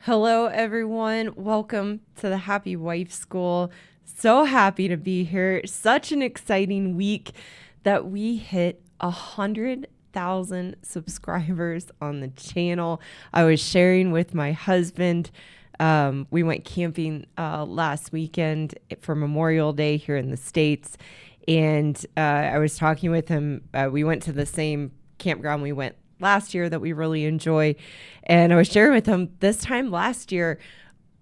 Hello, everyone. Welcome to the Happy Wife School. So happy to be here. Such an exciting week that we hit 100,000 subscribers on the channel. I was sharing with my husband. We went camping last weekend for Memorial Day here in the States. And I was talking with him. We went to the same campground we went last year that we really enjoy. And I was sharing with him this time last year,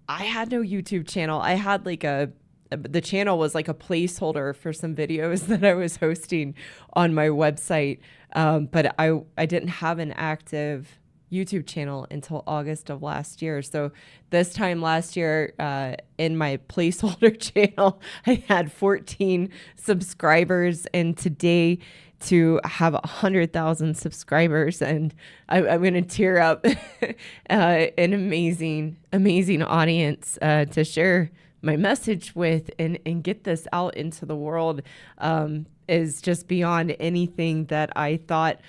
I had no YouTube channel. I had the channel was like a placeholder for some videos that I was hosting on my website. But I didn't have an active YouTube channel until August of last year. So this time last year, in my placeholder channel, I had 14 subscribers, and today to have 100,000 subscribers, and I'm going to tear up. An amazing audience to share my message with and get this out into the world is just beyond anything that I thought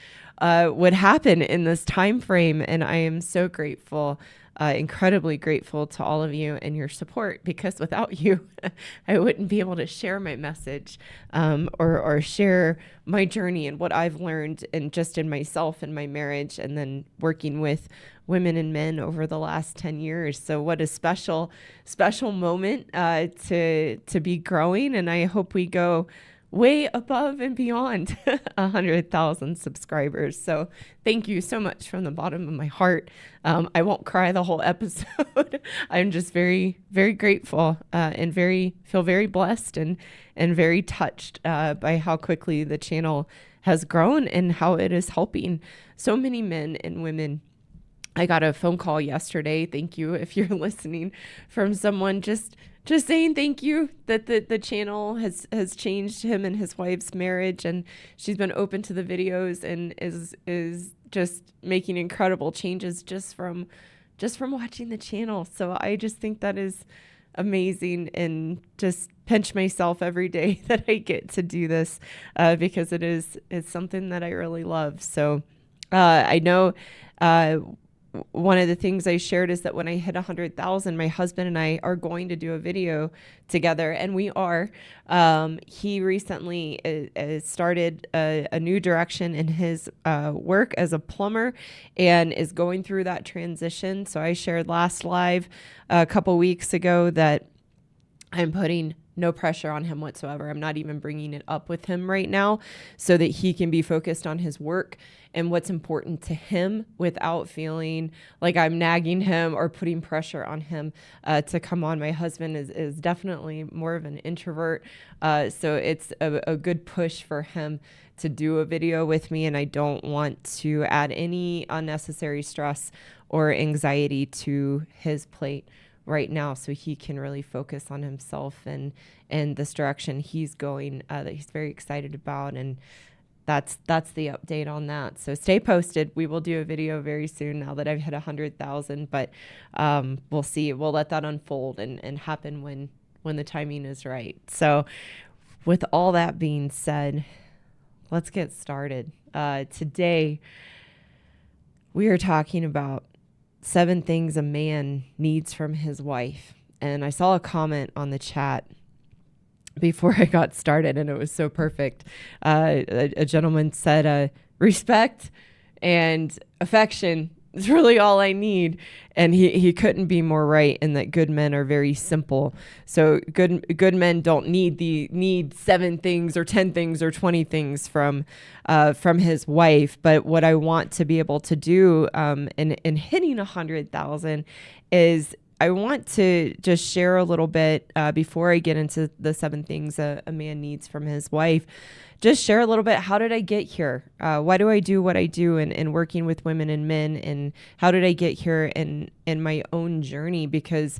would happen in this time frame. And I am so grateful, incredibly grateful to all of you and your support, because without you, I wouldn't be able to share my message or share my journey and what I've learned and just in myself and my marriage, and then working with women and men over the last 10 years. So what a special moment to be growing. And I hope we go way above and beyond 100,000 subscribers. So thank you so much from the bottom of my heart. I won't cry the whole episode. I'm just very, very grateful and feel very blessed and very touched by how quickly the channel has grown and how it is helping so many men and women. I got a phone call yesterday. Thank you if you're listening, from someone just saying thank you that the channel has changed him and his wife's marriage, and she's been open to the videos and is just making incredible changes just from watching the channel. So I just think that is amazing, and just pinch myself every day that I get to do this because it's something that I really love. So I know one of the things I shared is that when I hit 100,000, my husband and I are going to do a video together, and we are. He recently started a new direction in his work as a plumber and is going through that transition. So I shared last live a couple weeks ago that I'm putting no pressure on him whatsoever. I'm not even bringing it up with him right now so that he can be focused on his work and what's important to him without feeling like I'm nagging him or putting pressure on him to come on. My husband is definitely more of an introvert. So it's a good push for him to do a video with me. And I don't want to add any unnecessary stress or anxiety to his plate right now, so he can really focus on himself and this direction he's going that he's very excited about. And that's the update on that. So stay posted. We will do a video very soon now that I've hit 100,000, but we'll see. We'll let that unfold and happen when the timing is right. So with all that being said, let's get started. Today we are talking about 7 things a man needs from his wife. And I saw a comment on the chat before I got started, and it was so perfect. A gentleman said, respect and affection is really all I need. And he couldn't be more right in that good men are very simple. So good men don't need 7 things or 10 things or 20 things from his wife. But what I want to be able to do in hitting 100,000 is I want to just share a little bit before I get into the 7 things a man needs from his wife. Just share a little bit. How did I get here? Why do I do what I do in working with women and men? And how did I get here in my own journey? Because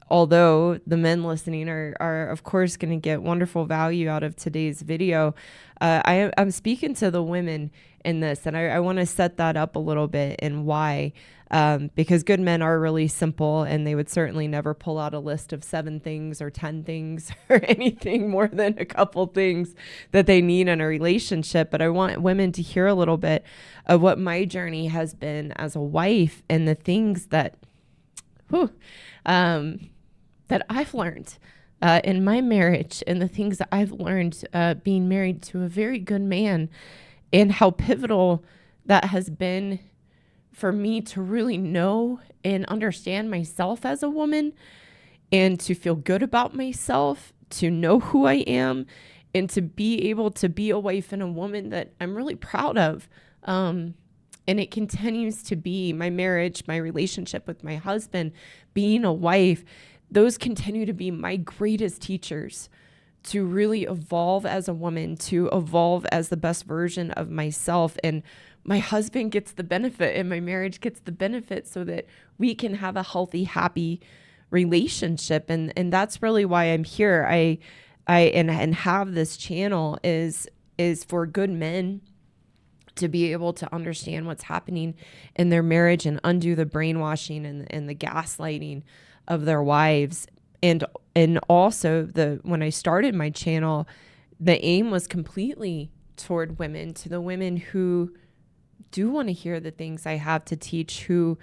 although the men listening are of course going to get wonderful value out of today's video, I'm speaking to the women in this, and I want to set that up a little bit and why. Because good men are really simple, and they would certainly never pull out a list of 7 things or 10 things or anything more than a couple things that they need in a relationship. But I want women to hear a little bit of what my journey has been as a wife and the things that that I've learned in my marriage, and the things that I've learned being married to a very good man, and how pivotal that has been for me to really know and understand myself as a woman, and to feel good about myself, to know who I am, and to be able to be a wife and a woman that I'm really proud of. And it continues to be my marriage, my relationship with my husband, being a wife. Those continue to be my greatest teachers to really evolve as a woman, to evolve as the best version of myself. And my husband gets the benefit, and my marriage gets the benefit, so that we can have a healthy, happy relationship. And that's really why I'm here. I have this channel is for good men to be able to understand what's happening in their marriage and undo the brainwashing and the gaslighting of their wives. And also, when I started my channel, the aim was completely toward women, to the women who do want to hear the things I have to teach, who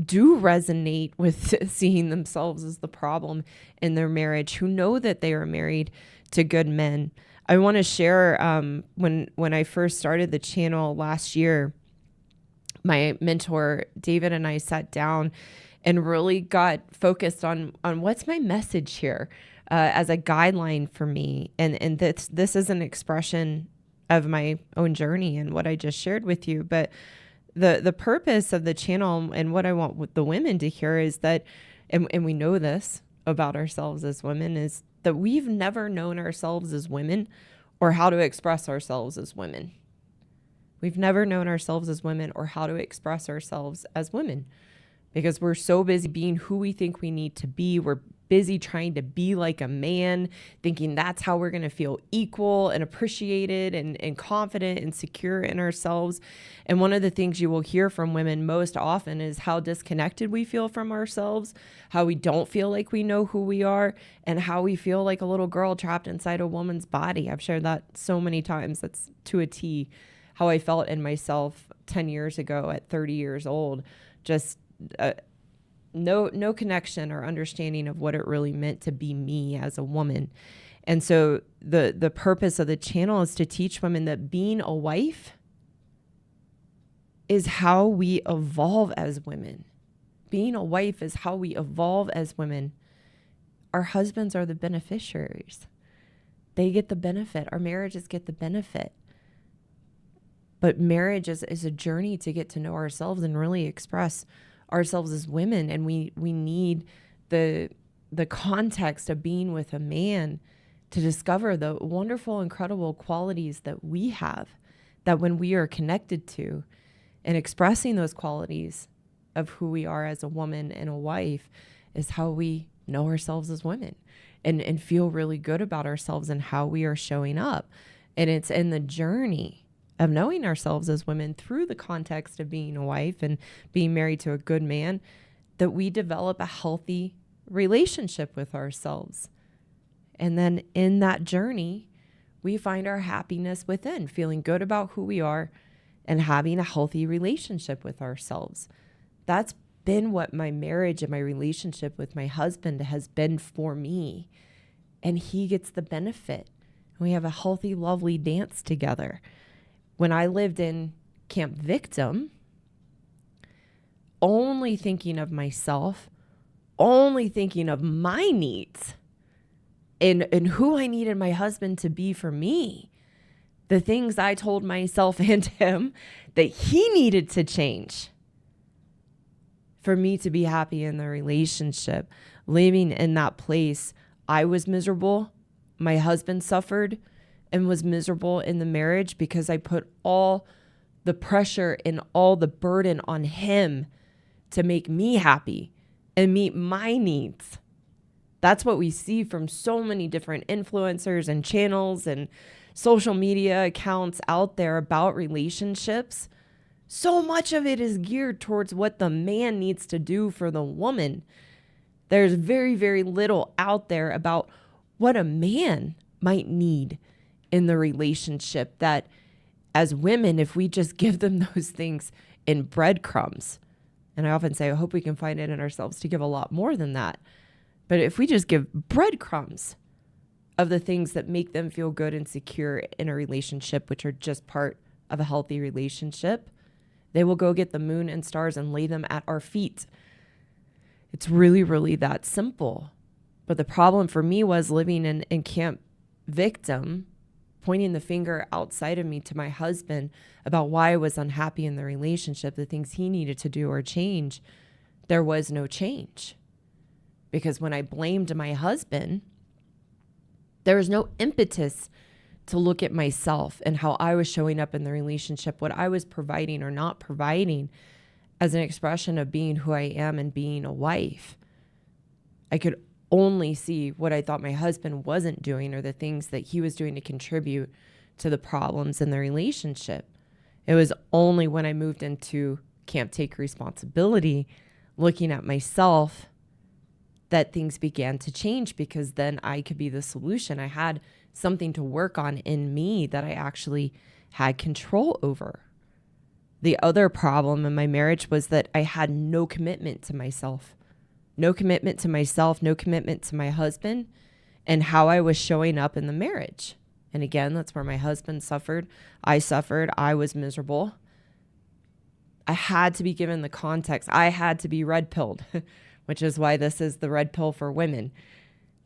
do resonate with seeing themselves as the problem in their marriage, who know that they are married to good men. I want to share when I first started the channel last year, my mentor David and I sat down and really got focused on what's my message here as a guideline for me. And this is an expression of my own journey and what I just shared with you. But the purpose of the channel and what I want with the women to hear is that, and we know this about ourselves as women, is that we've never known ourselves as women or how to express ourselves as women. We've never known ourselves as women or how to express ourselves as women, because we're so busy being who we think we need to be. We're busy trying to be like a man, thinking that's how we're going to feel equal and appreciated and confident and secure in ourselves. And one of the things you will hear from women most often is how disconnected we feel from ourselves, how we don't feel like we know who we are, and how we feel like a little girl trapped inside a woman's body. I've shared that so many times. That's to a T how I felt in myself 10 years ago at 30 years old. Just no connection or understanding of what it really meant to be me as a woman. And so the purpose of the channel is to teach women that being a wife is how we evolve as women. Being a wife is how we evolve as women. Our husbands are the beneficiaries. They get the benefit. Our marriages get the benefit. But marriage is a journey to get to know ourselves and really express ourselves as women. And we need the context of being with a man to discover the wonderful, incredible qualities that we have, that when we are connected to and expressing those qualities of who we are as a woman and a wife is how we know ourselves as women and feel really good about ourselves and how we are showing up. And it's in the journey of knowing ourselves as women through the context of being a wife and being married to a good man that we develop a healthy relationship with ourselves. And then in that journey, we find our happiness within, feeling good about who we are and having a healthy relationship with ourselves. That's been what my marriage and my relationship with my husband has been for me. And he gets the benefit. We have a healthy, lovely dance together. When I lived in Camp Victim, only thinking of myself, only thinking of my needs and who I needed my husband to be for me, the things I told myself and him that he needed to change for me to be happy in the relationship. Living in that place, I was miserable. My husband suffered and was miserable in the marriage because I put all the pressure and all the burden on him to make me happy and meet my needs. That's what we see from so many different influencers and channels and social media accounts out there about relationships. So much of it is geared towards what the man needs to do for the woman. There's very, very little out there about what a man might need in the relationship, that as women, if we just give them those things in breadcrumbs, And I often say, I hope we can find it in ourselves to give a lot more than that. But if we just give breadcrumbs of the things that make them feel good and secure in a relationship, which are just part of a healthy relationship, they will go get the moon and stars and lay them at our feet. It's really, really that simple. But the problem for me was living in Camp Victim, pointing the finger outside of me to my husband about why I was unhappy in the relationship, the things he needed to do or change. There was no change. Because when I blamed my husband, there was no impetus to look at myself and how I was showing up in the relationship, what I was providing or not providing as an expression of being who I am and being a wife. I could only see what I thought my husband wasn't doing or the things that he was doing to contribute to the problems in the relationship. It was only when I moved into Camp Take Responsibility, looking at myself, that things began to change, because then I could be the solution. I had something to work on in me that I actually had control over. The other problem in my marriage was that I had no commitment to myself. No commitment to myself, no commitment to my husband and how I was showing up in the marriage. And again, that's where my husband suffered. I suffered. I was miserable. I had to be given the context. I had to be red pilled, which is why this is the red pill for women.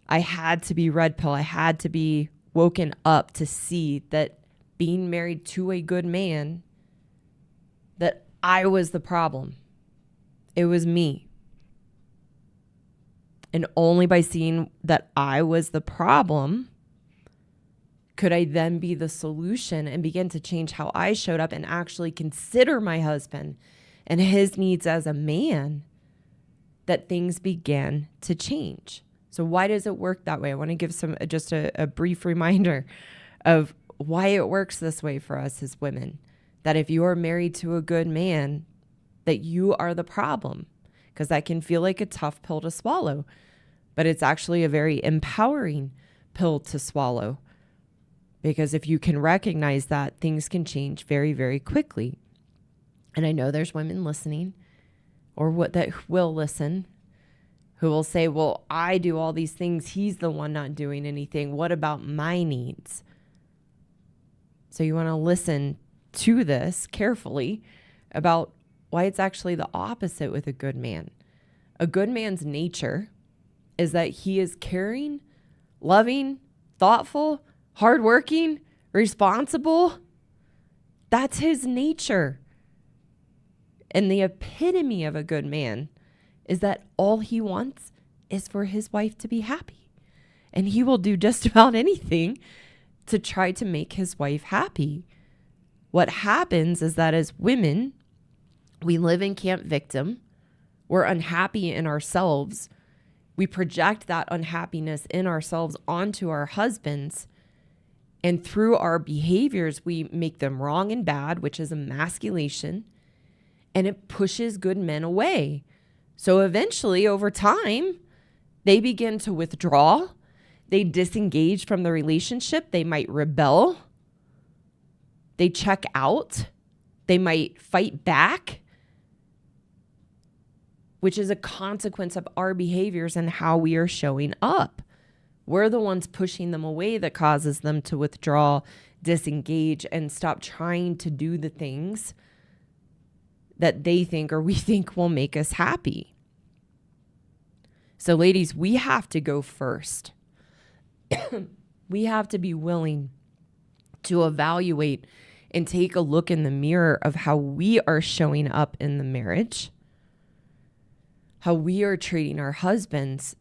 I had to be red pill. I had to be woken up to see that being married to a good man, that I was the problem. It was me. And only by seeing that I was the problem could I then be the solution and begin to change how I showed up and actually consider my husband and his needs as a man, that things began to change. So why does it work that way? I want to give just a brief reminder of why it works this way for us as women. That if you are married to a good man, that you are the problem. Because that can feel like a tough pill to swallow, but it's actually a very empowering pill to swallow. Because if you can recognize that, things can change very, very quickly. And I know there's women listening, or what that will listen, who will say, well, I do all these things. He's the one not doing anything. What about my needs? So you want to listen to this carefully about why it's actually the opposite with a good man. A good man's nature is that he is caring, loving, thoughtful, hardworking, responsible. That's his nature. And the epitome of a good man is that all he wants is for his wife to be happy. And he will do just about anything to try to make his wife happy. What happens is that as women, we live in Camp Victim. We're unhappy in ourselves. We project that unhappiness in ourselves onto our husbands. And through our behaviors, we make them wrong and bad, which is emasculation. And it pushes good men away. So eventually, over time, they begin to withdraw. They disengage from the relationship. They might rebel. They check out. They might fight back, which is a consequence of our behaviors and how we are showing up. We're the ones pushing them away that causes them to withdraw, disengage, and stop trying to do the things that they think or we think will make us happy. So ladies, we have to go first. We have to be willing to evaluate and take a look in the mirror of how we are showing up in the marriage, how we are treating our husbands,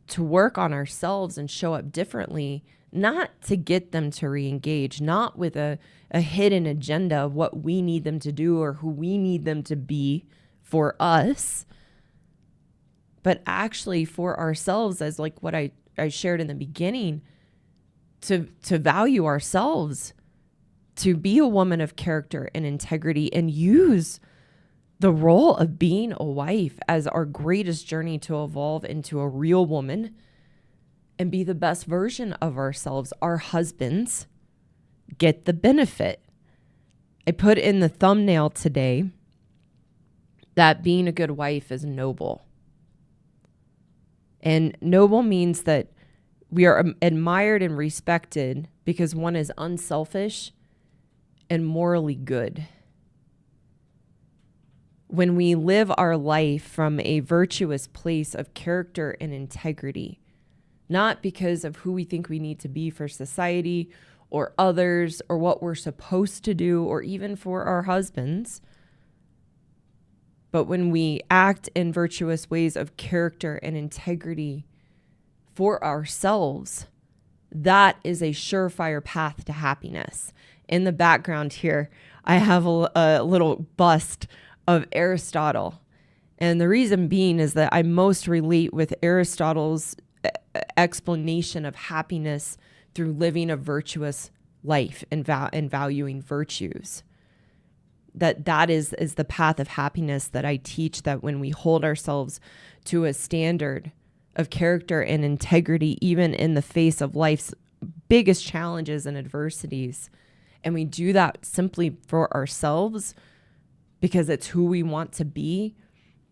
to work on ourselves and show up differently, not to get them to re-engage, not with a hidden agenda of what we need them to do or who we need them to be for us, but actually for ourselves, as like what I shared in the beginning, to value ourselves, to be a woman of character and integrity, and use the role of being a wife as our greatest journey to evolve into a real woman and be the best version of ourselves. Our husbands get the benefit. I put in the thumbnail today that being a good wife is noble. And noble means that we are admired and respected because one is unselfish and morally good. When we live our life from a virtuous place of character and integrity, not because of who we think we need to be for society or others or what we're supposed to do or even for our husbands, but when we act in virtuous ways of character and integrity for ourselves, that is a surefire path to happiness. In the background here, I have a little bust of Aristotle. And the reason being is that I most relate with Aristotle's explanation of happiness through living a virtuous life and valuing virtues. That is the path of happiness that I teach, that when we hold ourselves to a standard of character and integrity, even in the face of life's biggest challenges and adversities, and we do that simply for ourselves because it's who we want to be,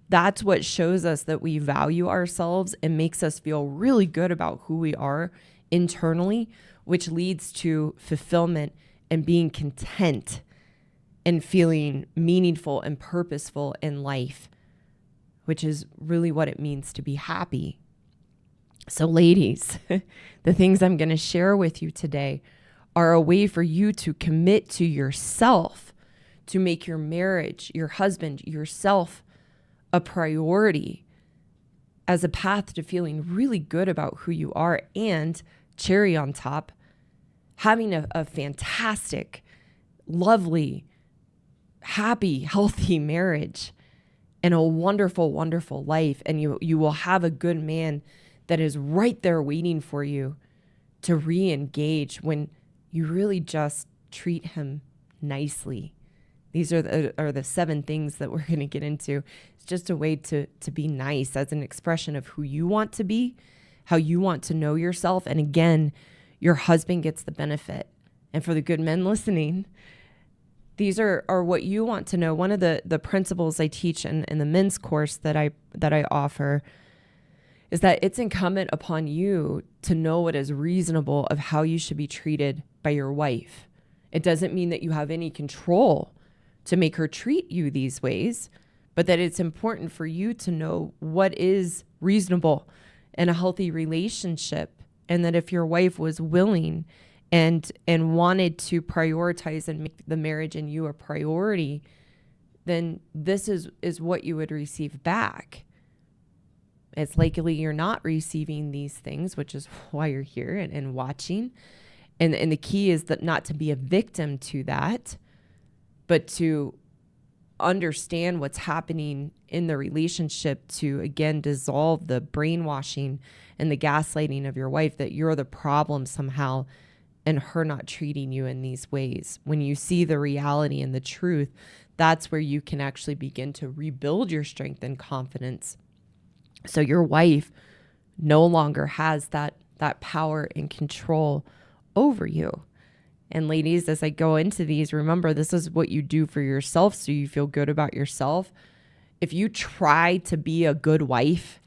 that's what shows us that we value ourselves and makes us feel really good about who we are internally, which leads to fulfillment and being content and feeling meaningful and purposeful in life, which is really what it means to be happy. So ladies, the things I'm going to share with you today are a way for you to commit to yourself, to make your marriage, your husband, yourself a priority as a path to feeling really good about who you are, and cherry on top, having a fantastic, lovely, happy, healthy marriage and a wonderful, wonderful life. And you will have a good man that is right there waiting for you to re-engage when you really just treat him nicely. These are the 7 things that we're going to get into. It's just a way to be nice as an expression of who you want to be, how you want to know yourself. And again, your husband gets the benefit. And for the good men listening, these are what you want to know. One of the principles I teach in the men's course that I offer is that it's incumbent upon you to know what is reasonable of how you should be treated by your wife. It doesn't mean that you have any control to make her treat you these ways, but that it's important for you to know what is reasonable in a healthy relationship. And that if your wife was willing and wanted to prioritize and make the marriage and you a priority, then this is what you would receive back. It's likely you're not receiving these things, which is why you're here and watching. And the key is that not to be a victim to that, but to understand what's happening in the relationship, to again dissolve the brainwashing and the gaslighting of your wife that you're the problem somehow and her not treating you in these ways. When you see the reality and the truth, that's where you can actually begin to rebuild your strength and confidence. So your wife no longer has that power and control over you. And ladies, as I go into these, remember, this is what you do for yourself so you feel good about yourself. If you try to be a good wife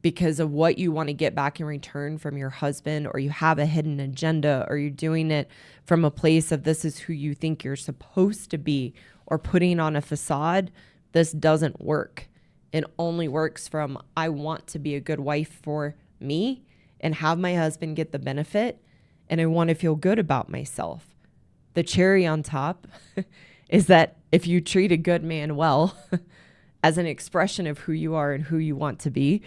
because of what you want to get back in return from your husband, or you have a hidden agenda, or you're doing it from a place of this is who you think you're supposed to be, or putting on a facade, this doesn't work. It only works from, I want to be a good wife for me and have my husband get the benefit, and I want to feel good about myself. The cherry on top is that if you treat a good man well as an expression of who you are and who you want to be,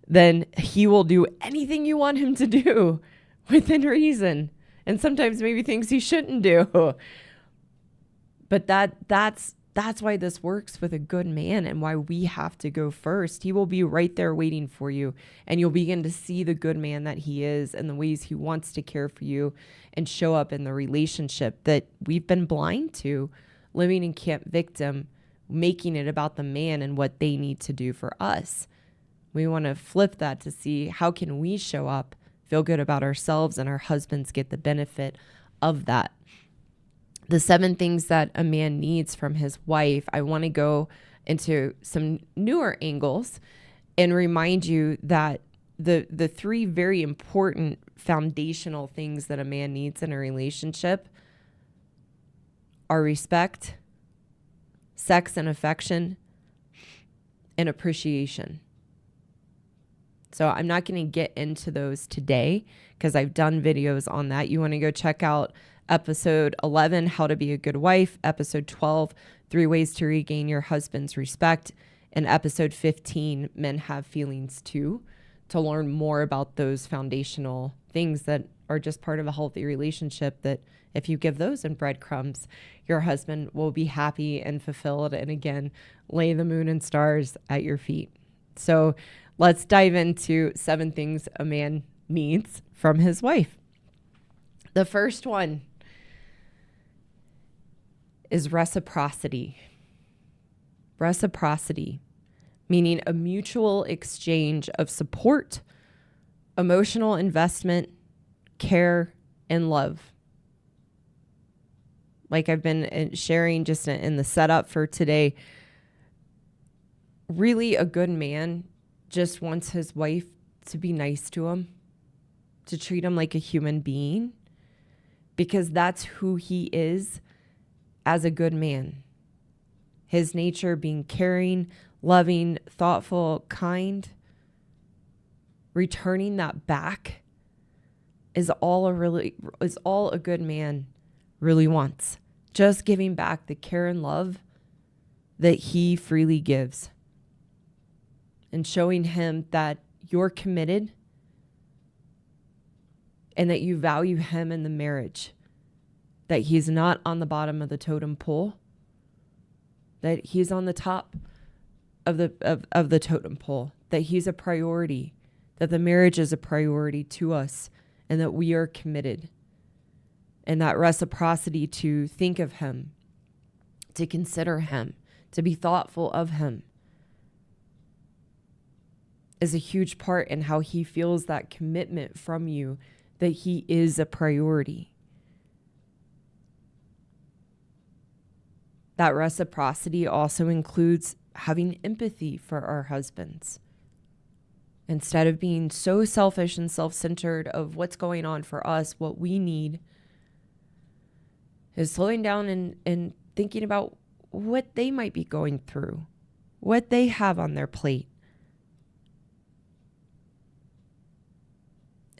then he will do anything you want him to do within reason. And sometimes maybe things he shouldn't do. But that's why this works with a good man and why we have to go first. He will be right there waiting for you, and you'll begin to see the good man that he is and the ways he wants to care for you and show up in the relationship that we've been blind to, living in camp victim, making it about the man and what they need to do for us. We want to flip that to see how can we show up, feel good about ourselves, and our husbands get the benefit of that. The 7 things that a man needs from his wife, I want to go into some newer angles and remind you that the three very important foundational things that a man needs in a relationship are respect, sex and affection, and appreciation. So I'm not going to get into those today because I've done videos on that. You want to go check out episode 11, How to Be a Good Wife, episode 12, 3 Ways to Regain Your Husband's Respect, and episode 15, Men Have Feelings Too, to learn more about those foundational things that are just part of a healthy relationship, that if you give those in breadcrumbs, your husband will be happy and fulfilled, and again, lay the moon and stars at your feet. So let's dive into 7 things a man needs from his wife. The first one is reciprocity. Reciprocity, meaning a mutual exchange of support, emotional investment, care, and love. Like I've been sharing just in the setup for today, really a good man just wants his wife to be nice to him, to treat him like a human being, because that's who he is as a good man. His nature being caring, loving, thoughtful, kind, returning that back is all a good man really wants. Just giving back the care and love that he freely gives, and showing him that you're committed and that you value him in the marriage, that he's not on the bottom of the totem pole, that he's on the top of the totem pole, that he's a priority, that the marriage is a priority to us, and that we are committed. And that reciprocity to think of him, to consider him, to be thoughtful of him, is a huge part in how he feels that commitment from you, that he is a priority. That reciprocity also includes having empathy for our husbands. Instead of being so selfish and self-centered of what's going on for us, what we need is slowing down and thinking about what they might be going through, what they have on their plate.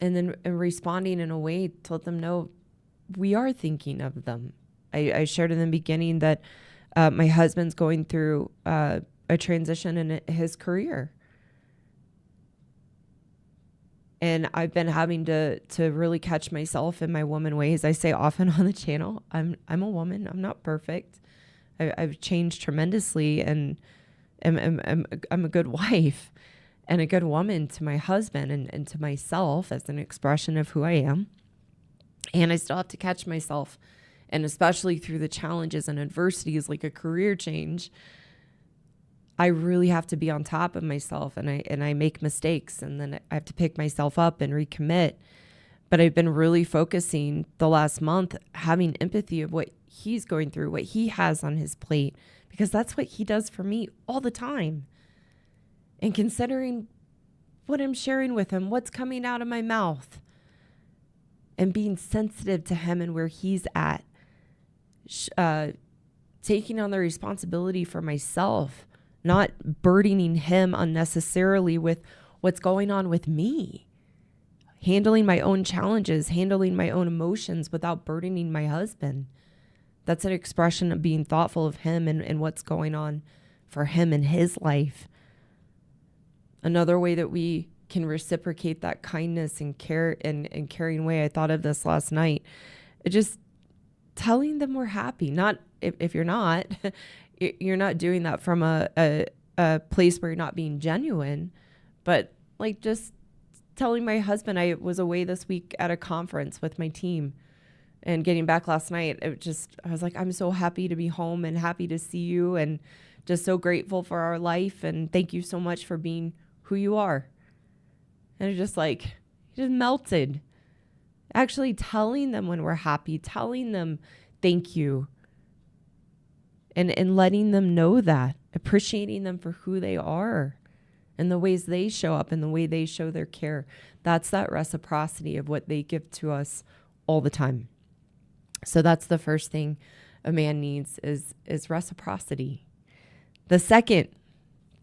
And then responding in a way to let them know we are thinking of them. I shared in the beginning that my husband's going through a transition in his career. And I've been having to really catch myself in my woman ways. I say often on the channel, I'm a woman. I'm not perfect. I've changed tremendously, and I'm a good wife and a good woman to my husband and to myself as an expression of who I am. And I still have to catch myself. And especially through the challenges and adversities like a career change, I really have to be on top of myself, and I make mistakes, and then I have to pick myself up and recommit. But I've been really focusing the last month, having empathy of what he's going through, what he has on his plate, because that's what he does for me all the time. And considering what I'm sharing with him, what's coming out of my mouth, and being sensitive to him and where he's at, taking on the responsibility for myself, not burdening him unnecessarily with what's going on with me, handling my own challenges, handling my own emotions without burdening my husband. That's an expression of being thoughtful of him and what's going on for him in his life. Another way that we can reciprocate that kindness and care and caring way, I thought of this last night, just telling them we're happy. Not if you're not, you're not doing that from a place where you're not being genuine, but like just telling my husband, I was away this week at a conference with my team, and getting back last night, I was like, I'm so happy to be home and happy to see you, and just so grateful for our life, and thank you so much for being who you are. And it just melted. Actually telling them when we're happy, telling them thank you, and letting them know that. appreciating them for who they are and the ways they show up and the way they show their care. That's that reciprocity of what they give to us all the time. So that's the first thing a man needs is reciprocity. The second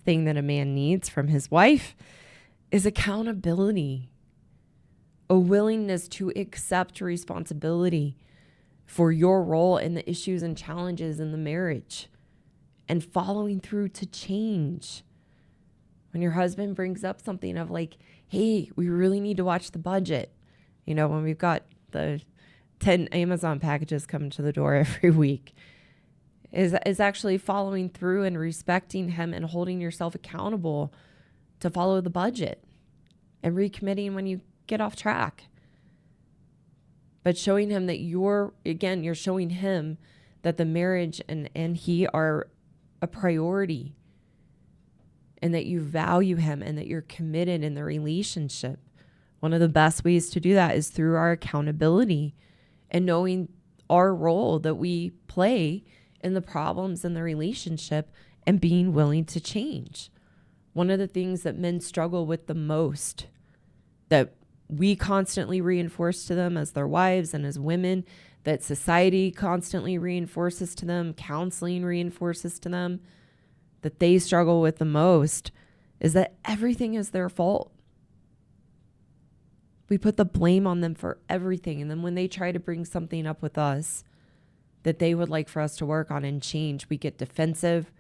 thing that a man needs from his wife is accountability, a willingness to accept responsibility for your role in the issues and challenges in the marriage and following through to change. When your husband brings up something of like, hey, we really need to watch the budget. You know, when we've got the 10 Amazon packages coming to the door every week, is actually following through and respecting him and holding yourself accountable to follow the budget and recommitting when you get off track. But showing him that you're showing him that the marriage and he are a priority and that you value him and that you're committed in the relationship. One of the best ways to do that is through our accountability and knowing our role that we play in the problems in the relationship and being willing to change. One of the things that men struggle with the most, that we constantly reinforce to them as their wives and as women, that society constantly reinforces to them, counseling reinforces to them, that they struggle with the most, is that everything is their fault. We put the blame on them for everything. And then when they try to bring something up with us that they would like for us to work on and change, we get defensive.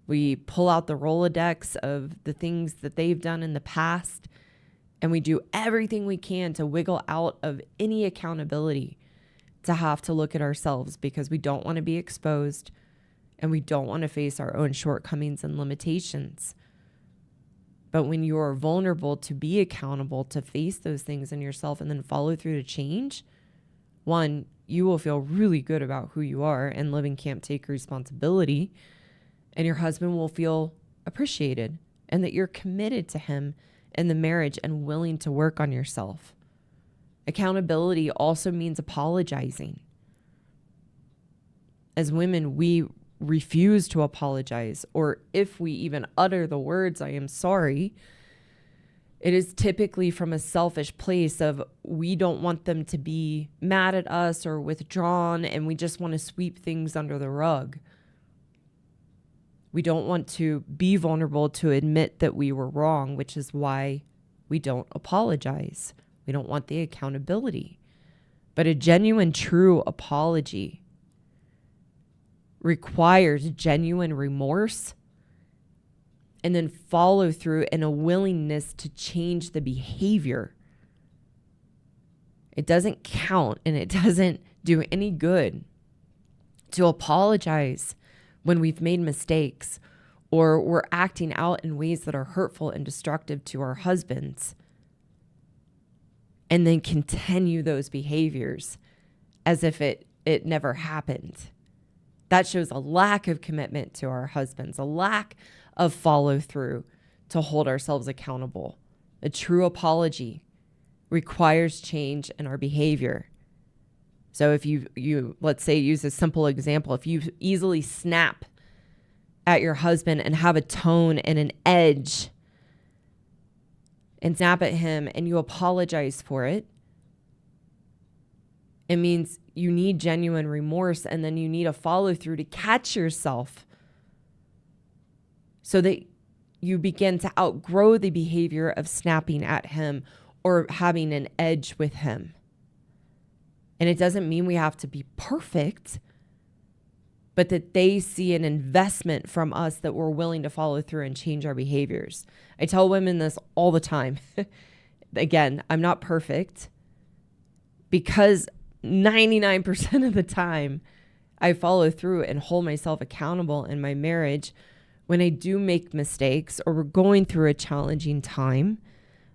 We pull out the Rolodex of the things that they've done in the past, and we do everything we can to wiggle out of any accountability to have to look at ourselves because we don't want to be exposed and we don't want to face our own shortcomings and limitations. But when you are vulnerable to be accountable, to face those things in yourself and then follow through to change, one, you will feel really good about who you are and living Camp Take Responsibility, and your husband will feel appreciated and that you're committed to him in the marriage and willing to work on yourself. Accountability also means apologizing. As women, we refuse to apologize, or if we even utter the words, I am sorry, it is typically from a selfish place of we don't want them to be mad at us or withdrawn, and we just want to sweep things under the rug. We don't want to be vulnerable to admit that we were wrong, which is why we don't apologize. We don't want the accountability. But a genuine, true apology requires genuine remorse and then follow through and a willingness to change the behavior. It doesn't count and it doesn't do any good to apologize when we've made mistakes or we're acting out in ways that are hurtful and destructive to our husbands, and then continue those behaviors as if it never happened. That shows a lack of commitment to our husbands, a lack of follow through to hold ourselves accountable. A true apology requires change in our behavior. So if you let's say, use a simple example, if you easily snap at your husband and have a tone and an edge and snap at him and you apologize for it, it means you need genuine remorse, and then you need a follow through to catch yourself so that you begin to outgrow the behavior of snapping at him or having an edge with him. And it doesn't mean we have to be perfect, but that they see an investment from us that we're willing to follow through and change our behaviors. I tell women this all the time. Again, I'm not perfect because 99% of the time I follow through and hold myself accountable in my marriage. When I do make mistakes or we're going through a challenging time,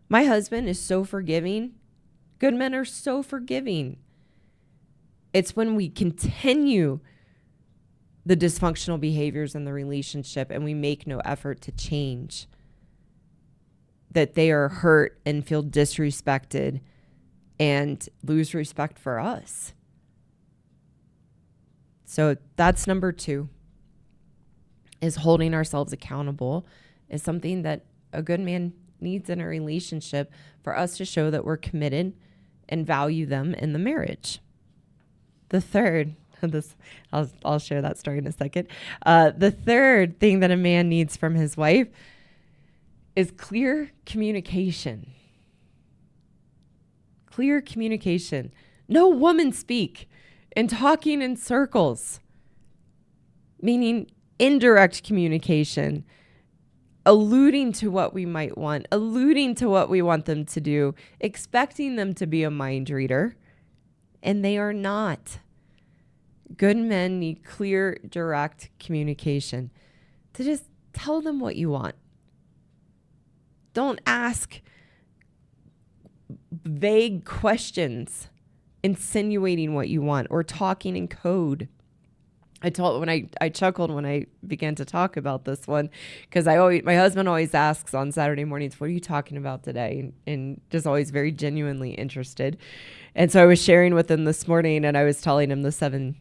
my husband is so forgiving. Good men are so forgiving. It's when we continue the dysfunctional behaviors in the relationship and we make no effort to change that they are hurt and feel disrespected and lose respect for us. So that's number 2. is holding ourselves accountable is something that a good man needs in a relationship for us to show that we're committed and value them in the marriage. The third, I'll share that story in a second. The third thing that a man needs from his wife is clear communication. Clear communication. No woman speak and talking in circles, meaning indirect communication, alluding to what we might want, alluding to what we want them to do, expecting them to be a mind reader, and they are not. Good men need clear, direct communication to just tell them what you want. Don't ask vague questions insinuating what you want or talking in code. I chuckled when I began to talk about this one, because my husband always asks on Saturday mornings, what are you talking about today? And just always very genuinely interested. And so I was sharing with him this morning, and I was telling him the seven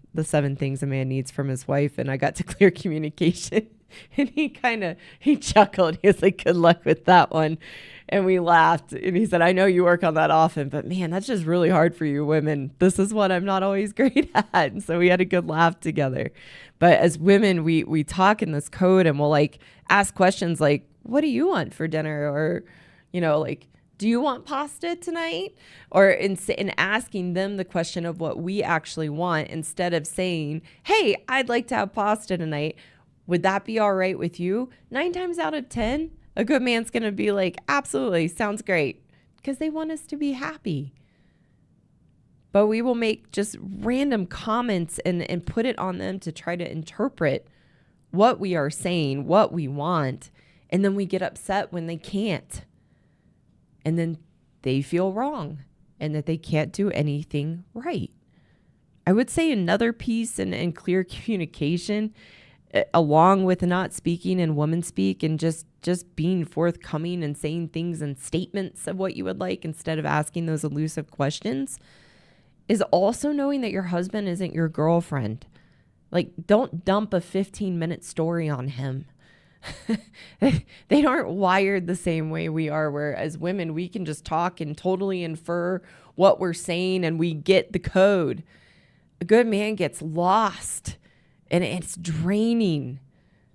things a man needs from his wife. And I got to clear communication, and he chuckled. He was like, good luck with that one. And we laughed, and he said, I know you work on that often, but man, that's just really hard for you women. This is what I'm not always great at. And so we had a good laugh together. But as women, we talk in this code, and we'll like ask questions like, what do you want for dinner? Or, like, do you want pasta tonight? Or in asking them the question of what we actually want, instead of saying, hey, I'd like to have pasta tonight. Would that be all right with you? 9 times out of 10, a good man's going to be like, absolutely, sounds great, because they want us to be happy. But we will make just random comments and put it on them to try to interpret what we are saying, what we want. And then we get upset when they can't. And then they feel wrong and that they can't do anything right. I would say another piece in clear communication, along with not speaking in woman speak and just being forthcoming and saying things in statements of what you would like instead of asking those elusive questions, is also knowing that your husband isn't your girlfriend. Like, don't dump a 15-minute story on him. They aren't wired the same way we are, where as women, we can just talk and totally infer what we're saying and we get the code. A good man gets lost and it's draining.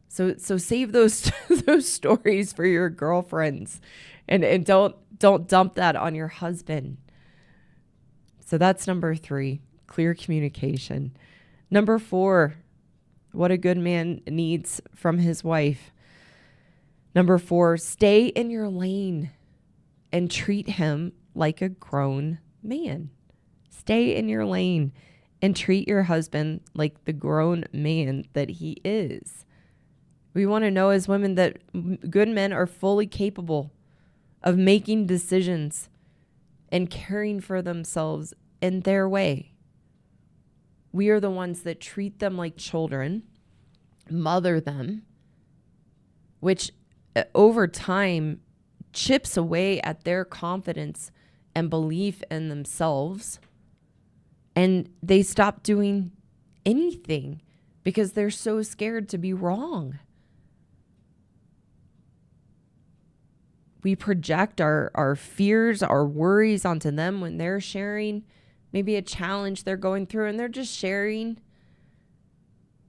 So save those those stories for your girlfriends, and don't dump that on your husband. So that's number 3, clear communication. Number 4, what a good man needs from his wife. Number 4, stay in your lane and treat him like a grown man. Stay in your lane and treat your husband like the grown man that he is. We want to know as women that good men are fully capable of making decisions and caring for themselves in their way. We are the ones that treat them like children, mother them, which over time chips away at their confidence and belief in themselves. And they stop doing anything because they're so scared to be wrong. We project our fears, our worries onto them when they're sharing maybe a challenge they're going through, and they're just sharing.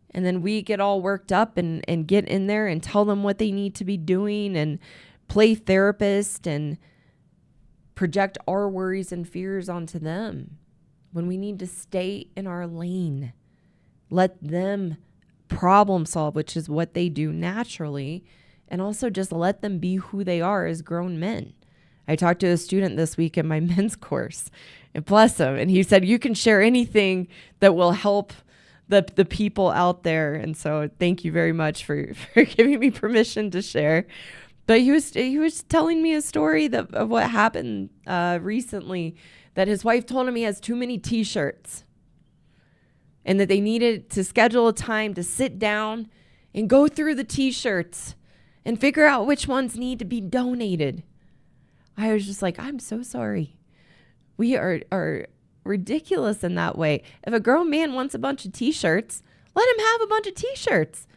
And then we get all worked up and get in there and tell them what they need to be doing and play therapist and project our worries and fears onto them, when we need to stay in our lane. Let them problem solve, which is what they do naturally, and also just let them be who they are as grown men. I talked to a student this week in my men's course, and bless him, and he said, you can share anything that will help the people out there. And so thank you very much for giving me permission to share. But he was telling me a story of what happened recently, that his wife told him he has too many t-shirts and that they needed to schedule a time to sit down and go through the t-shirts and figure out which ones need to be donated. I was just like, I'm so sorry. We are ridiculous in that way. If a grown man wants a bunch of t-shirts, let him have a bunch of t-shirts.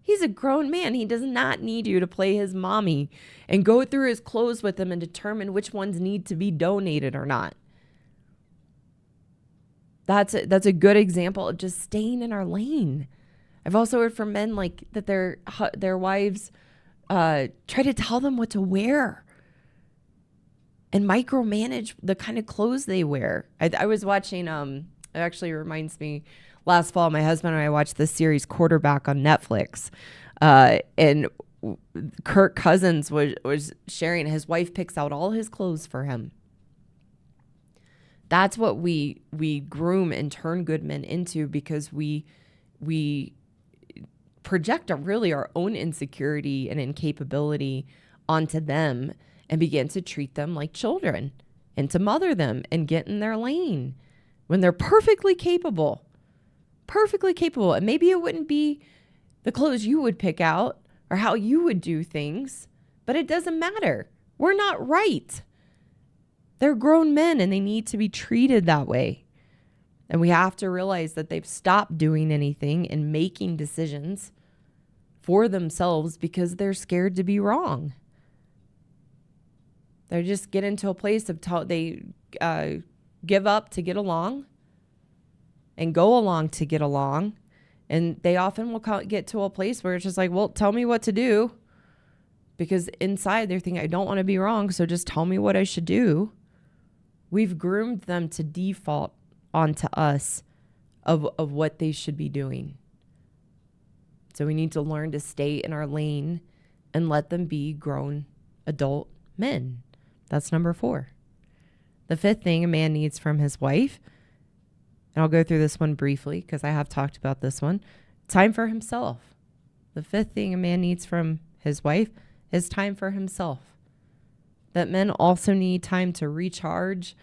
He's a grown man. He does not need you to play his mommy and go through his clothes with him and determine which ones need to be donated or not. That's a good example of just staying in our lane. I've also heard from men like that their wives try to tell them what to wear and micromanage the kind of clothes they wear. I was watching, it actually reminds me, last fall, my husband and I watched the series Quarterback on Netflix. And Kirk Cousins was sharing, his wife picks out all his clothes for him. That's what we groom and turn good men into, because we project our own insecurity and incapability onto them and begin to treat them like children and to mother them and get in their lane when they're perfectly capable. And maybe it wouldn't be the clothes you would pick out or how you would do things, but it doesn't matter. We're not right. They're grown men and they need to be treated that way. And we have to realize that they've stopped doing anything and making decisions for themselves because they're scared to be wrong. They just get into a place of they give up to get along and go along to get along. And they often will get to a place where it's just like, well, tell me what to do. Because inside they're thinking, I don't want to be wrong, so just tell me what I should do. We've groomed them to default onto us of what they should be doing. So we need to learn to stay in our lane and let them be grown adult men. That's number 4. The 5th thing a man needs from his wife, and I'll go through this one briefly because I have talked about this one, time for himself. The 5th thing a man needs from his wife is time for himself. That men also need time to recharge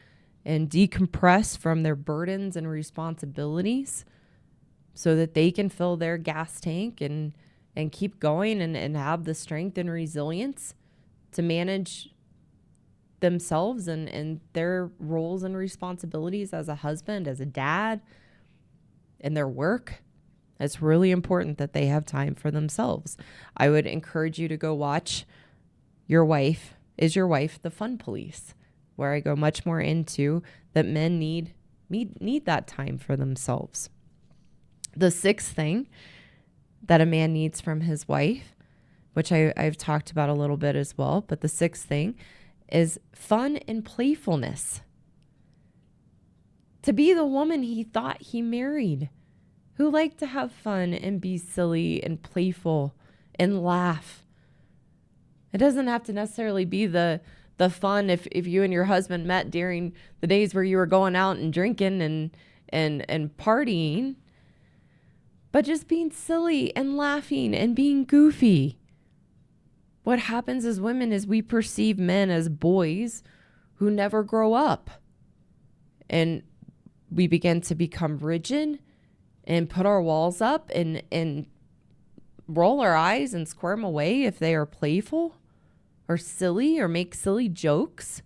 and decompress from their burdens and responsibilities so that they can fill their gas tank and keep going and have the strength and resilience to manage themselves and their roles and responsibilities as a husband, as a dad, and their work. It's really important that they have time for themselves. I would encourage you to go watch Is Your Wife the Fun Police, where I go much more into that men need that time for themselves. The 6th thing that a man needs from his wife, which I've talked about a little bit as well, but the 6th thing is fun and playfulness. To be the woman he thought he married, who liked to have fun and be silly and playful and laugh. It doesn't have to necessarily be the fun if you and your husband met during the days where you were going out and drinking and partying, but just being silly and laughing and being goofy. What happens as women is we perceive men as boys who never grow up. And we begin to become rigid and put our walls up and roll our eyes and squirm away if they are playful or silly or make silly jokes.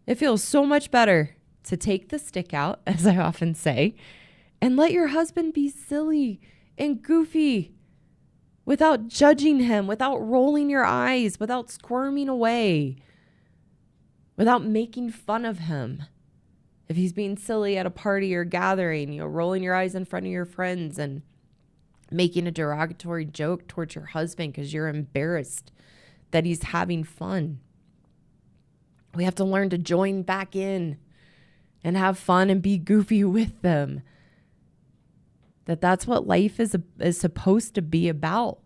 It feels so much better to take the stick out, as I often say, and let your husband be silly and goofy without judging him, without rolling your eyes, without squirming away, without making fun of him. If he's being silly at a party or gathering, rolling your eyes in front of your friends and making a derogatory joke towards your husband because you're embarrassed that he's having fun. We have to learn to join back in and have fun and be goofy with them. That's what life is supposed to be about.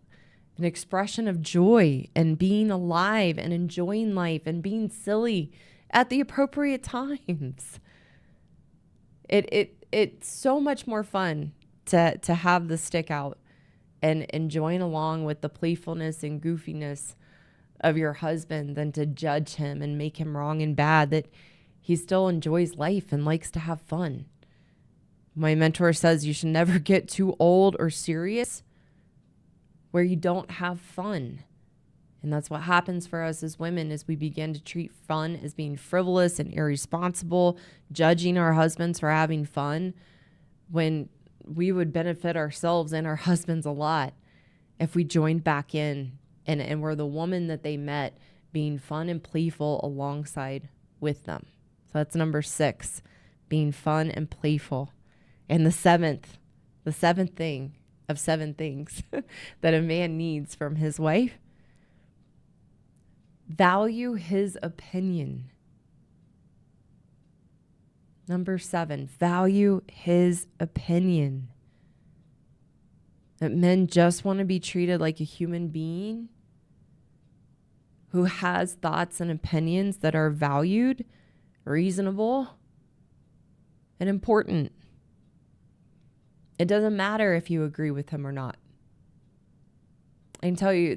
An expression of joy and being alive and enjoying life and being silly at the appropriate times. It's so much more fun to have the stick out and join along with the playfulness and goofiness of your husband than to judge him and make him wrong and bad, that he still enjoys life and likes to have fun. My mentor says you should never get too old or serious where you don't have fun. And that's what happens for us as women is we begin to treat fun as being frivolous and irresponsible, judging our husbands for having fun when we would benefit ourselves and our husbands a lot if we joined back in and we're the woman that they met, being fun and playful alongside with them. So that's number 6, being fun and playful. And the seventh thing of 7 things that a man needs from his wife, value his opinion. Number 7, value his opinion. That men just want to be treated like a human being who has thoughts and opinions that are valued, reasonable, and important. It doesn't matter if you agree with him or not. I can tell you,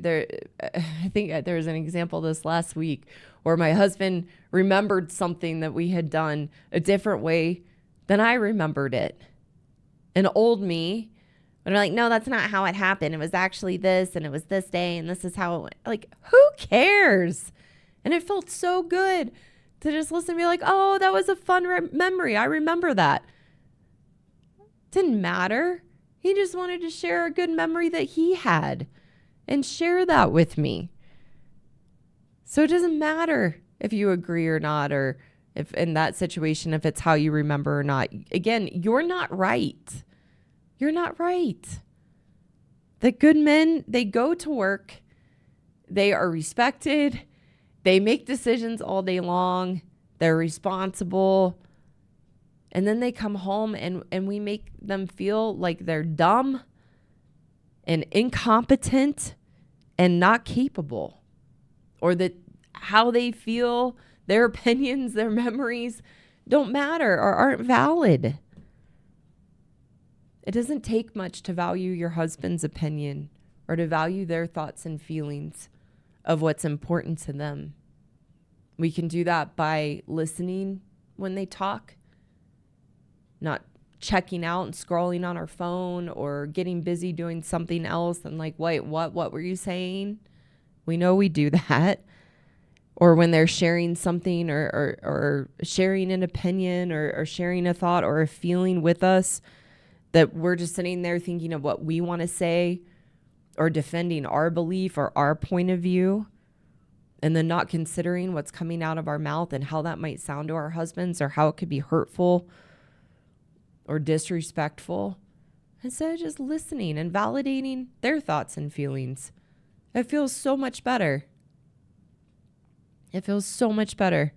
I think there was an example this last week where my husband remembered something that we had done a different way than I remembered it. And old me, but I'm like, no, that's not how it happened. It was actually this, and it was this day, and this is how it went. Like, who cares? And it felt so good to just listen and be like, oh, that was a fun memory. I remember that. Didn't matter. He just wanted to share a good memory that he had and share that with me. So it doesn't matter if you agree or not, or if in that situation, if it's how you remember or not. Again, you're not right. You're not right. The good men, they go to work. They are respected. They make decisions all day long. They're responsible. And then they come home and we make them feel like they're dumb and incompetent and not capable, or that how they feel, their opinions, their memories don't matter or aren't valid. It doesn't take much to value your husband's opinion or to value their thoughts and feelings of what's important to them. We can do that by listening when they talk, not checking out and scrolling on our phone or getting busy doing something else and like, wait, what were you saying? We know we do that. Or when they're sharing something or sharing an opinion or sharing a thought or a feeling with us, that we're just sitting there thinking of what we want to say or defending our belief or our point of view, and then not considering what's coming out of our mouth and how that might sound to our husbands or how it could be hurtful or disrespectful, instead of just listening and validating their thoughts and feelings. It feels so much better. It feels so much better.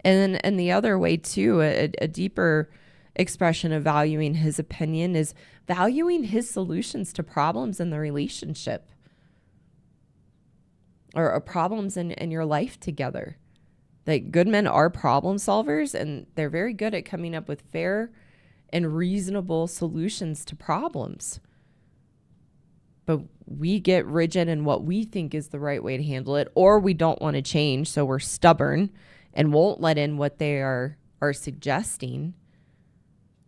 And the other way too, a deeper expression of valuing his opinion is valuing his solutions to problems in the relationship or problems in your life together. Like, good men are problem solvers, and they're very good at coming up with fair and reasonable solutions to problems. But we get rigid in what we think is the right way to handle it, or we don't want to change, so we're stubborn and won't let in what they are suggesting.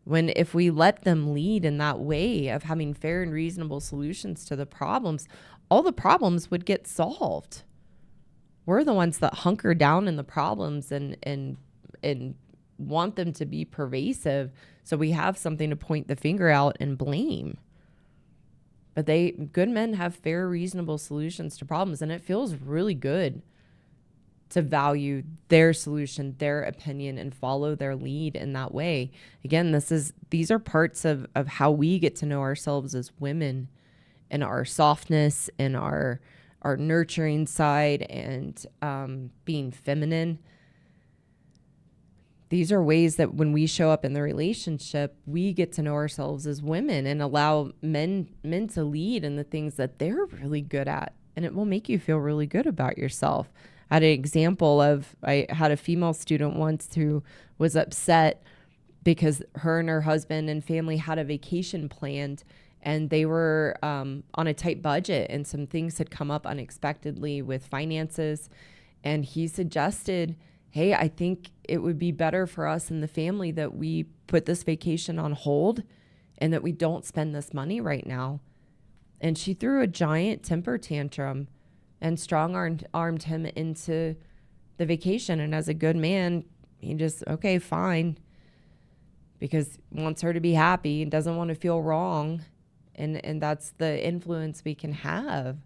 When if we let them lead in that way of having fair and reasonable solutions to the problems, all the problems would get solved. We're the ones that hunker down in the problems and want them to be pervasive, so we have something to point the finger out and blame. But good men have fair, reasonable solutions to problems, and it feels really good to value their solution, their opinion, and follow their lead in that way. Again, these are parts of how we get to know ourselves as women, and our softness and our nurturing side and being feminine. These are ways that when we show up in the relationship, we get to know ourselves as women and allow men to lead in the things that they're really good at. And it will make you feel really good about yourself. I had an example I had a female student once who was upset because her and her husband and family had a vacation planned, and they were on a tight budget, and some things had come up unexpectedly with finances. And he suggested, hey, I think it would be better for us and the family that we put this vacation on hold and that we don't spend this money right now. And she threw a giant temper tantrum and strong-armed him into the vacation. And as a good man, he just, okay, fine, because he wants her to be happy and doesn't want to feel wrong. And that's the influence we can have.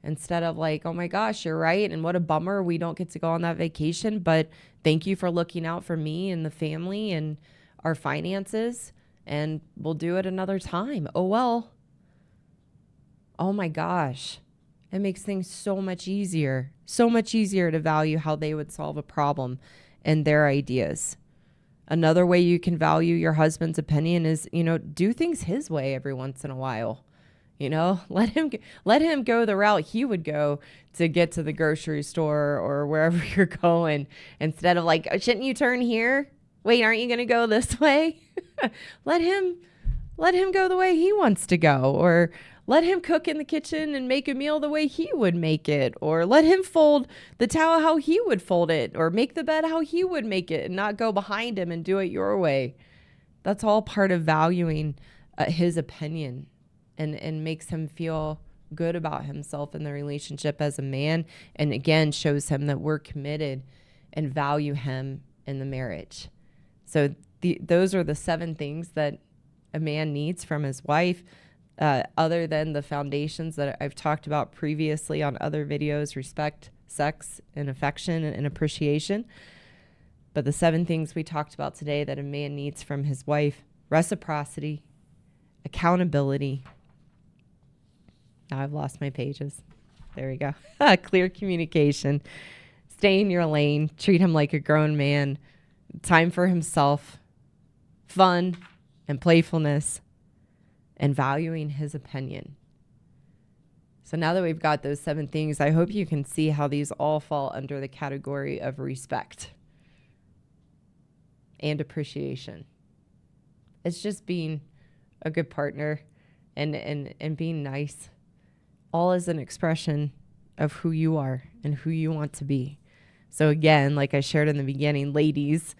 Instead of like, oh my gosh, you're right. And what a bummer we don't get to go on that vacation. But thank you for looking out for me and the family and our finances. And we'll do it another time. Oh, well. Oh my gosh. It makes things so much easier to value how they would solve a problem and their ideas. Another way you can value your husband's opinion is, do things his way every once in a while. Let him go the route he would go to get to the grocery store or wherever you're going, instead of like, shouldn't you turn here? Wait, aren't you going to go this way? Let him go the way he wants to go, or let him cook in the kitchen and make a meal the way he would make it, or let him fold the towel how he would fold it, or make the bed how he would make it, and not go behind him and do it your way. That's all part of valuing his opinion. And makes him feel good about himself in the relationship as a man. And again, shows him that we're committed and value him in the marriage. So those are the 7 things that a man needs from his wife, other than the foundations that I've talked about previously on other videos: respect, sex, and affection and appreciation. But the 7 things we talked about today that a man needs from his wife: reciprocity, accountability. Now I've lost my pages. There we go. Clear communication. Stay in your lane. Treat him like a grown man. Time for himself. Fun and playfulness. And valuing his opinion. So now that we've got those 7 things, I hope you can see how these all fall under the category of respect and appreciation. It's just being a good partner and being nice. All is an expression of who you are and who you want to be. So again, like I shared in the beginning, ladies,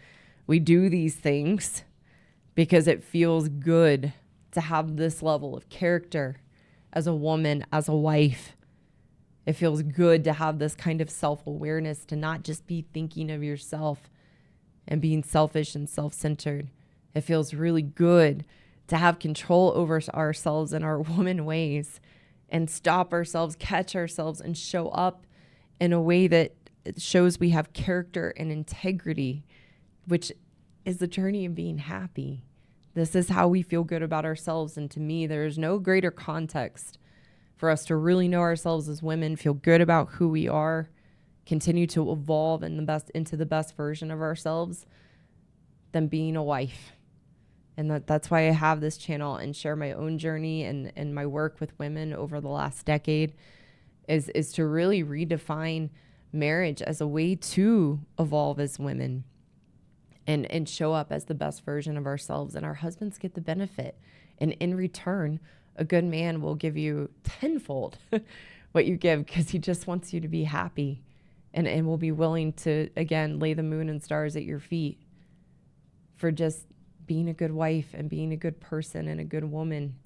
we do these things because it feels good to have this level of character as a woman, as a wife. It feels good to have this kind of self-awareness, to not just be thinking of yourself and being selfish and self-centered. It feels really good to have control over ourselves and our woman ways, and stop ourselves, catch ourselves, and show up in a way that shows we have character and integrity, which is the journey of being happy. This is how we feel good about ourselves. And to me, there is no greater context for us to really know ourselves as women, feel good about who we are, continue to evolve into the best version of ourselves, than being a wife. And that's why I have this channel and share my own journey and my work with women over the last decade is to really redefine marriage as a way to evolve as women and show up as the best version of ourselves. And our husbands get the benefit. And in return, a good man will give you tenfold what you give, because he just wants you to be happy and will be willing to, again, lay the moon and stars at your feet for just being a good wife and being a good person and a good woman,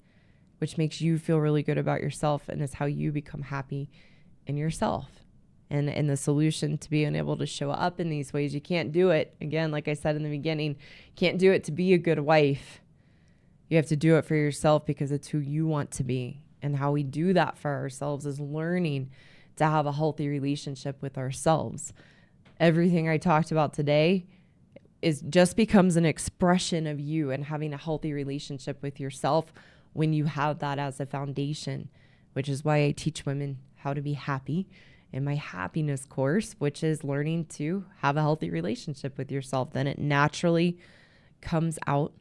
which makes you feel really good about yourself and is how you become happy in yourself. And the solution to being able to show up in these ways, you can't do it, again, like I said in the beginning, can't do it to be a good wife. You have to do it for yourself because it's who you want to be. And how we do that for ourselves is learning to have a healthy relationship with ourselves. Everything I talked about today just becomes an expression of you and having a healthy relationship with yourself when you have that as a foundation, which is why I teach women how to be happy in my happiness course, which is learning to have a healthy relationship with yourself. Then it naturally comes out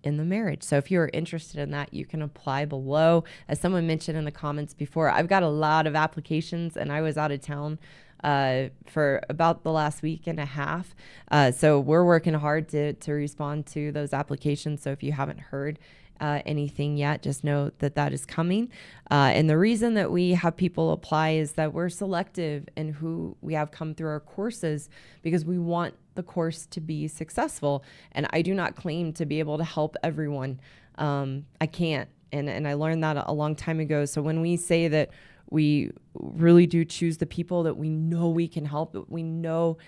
in the marriage. So if you're interested in that, you can apply below. As someone mentioned in the comments before, I've got a lot of applications and I was out of town for about the last week and a half. So we're working hard to respond to those applications. So if you haven't heard anything yet, just know that is coming. And the reason that we have people apply is that we're selective in who we have come through our courses, because we want the course to be successful. And I do not claim to be able to help everyone. I can't. And I learned that a long time ago. So when we say that we really do choose the people that we know we can help, that we know